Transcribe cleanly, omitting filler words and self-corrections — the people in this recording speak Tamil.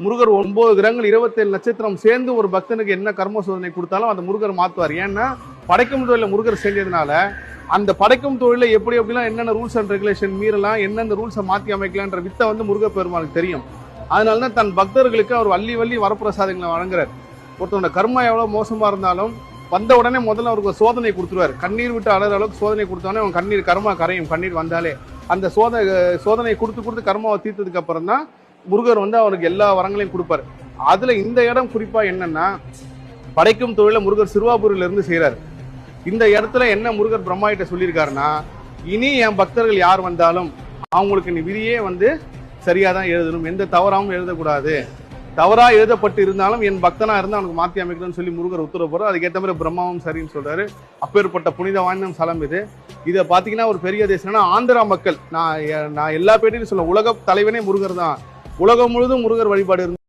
முருகர் 9 கிரகங்கள் 27 நட்சத்திரம் சேர்ந்து ஒரு பக்தனுக்கு என்ன கர்ம சோதனை கொடுத்தாலும் அந்த முருகர் மாத்துவார். ஏன்னா படைக்கும் தொழில முருகர் செஞ்சதுனால அந்த படைக்கும் தொழில எப்படிலாம் என்னென்ன ரூல்ஸ் அண்ட் ரெகுலேஷன் மீறலாம், என்னென்ன ரூல்ஸை மாற்றி அமைக்கலான்ற வித்தை முருகர் பெருமானுக்கு தெரியும். அதனாலதான் தன் பக்தர்களுக்கு அவர் வள்ளி வரப்பிரசாதங்களை வழங்குறார். ஒருத்தனோட கர்மா எவ்வளவு மோசமா இருந்தாலும் வந்த உடனே முதல்ல அவருக்கு சோதனை கொடுத்துருவார். கண்ணீர் விட்டு அழகிற அளவுக்கு சோதனை கொடுத்தோடனே அவன் கண்ணீர் கர்மா கரையும். கண்ணீர் வந்தாலே அந்த சோதனை கொடுத்து கர்மாவை தீர்த்ததுக்கு அப்புறம் தான் முருகர் அவனுக்கு எல்லா வரங்களையும் கொடுப்பாரு. அதுல இந்த இடம் குறிப்பா என்னன்னா, படைக்கும் தொழில முருகர் சிறுவாபுரியில இருந்து செய்யறாரு. இந்த இடத்துல என்ன முருகர் பிரம்மாயிட்ட சொல்லியிருக்காருன்னா, இனி என் பக்தர்கள் யார் வந்தாலும் அவங்களுக்கு நீ விதியே சரியாதான் எழுதணும், எந்த தவறாவும் எழுதக்கூடாது, தவறா எழுதப்பட்டு இருந்தாலும் என் பக்தனா இருந்தா அவனுக்கு மாத்தி அமைக்கணும்னு சொல்லி முருகர் உத்தரவு போறாரு. அதுக்கேற்ற மாதிரி பிரம்மாவும் சரின்னு சொல்றாரு. அப்பேற்பட்ட புனித வாய்ந்த ஸ்தலம் இது. இதை பாத்தீங்கன்னா ஒரு பெரிய தேசம்னா ஆந்திரா மக்கள், நான் எல்லா பேட்டையும் சொல்ல, உலக தலைவனே முருகர் தான். உலகம் முழுதும் முருகர் வழிபாடு இருந்து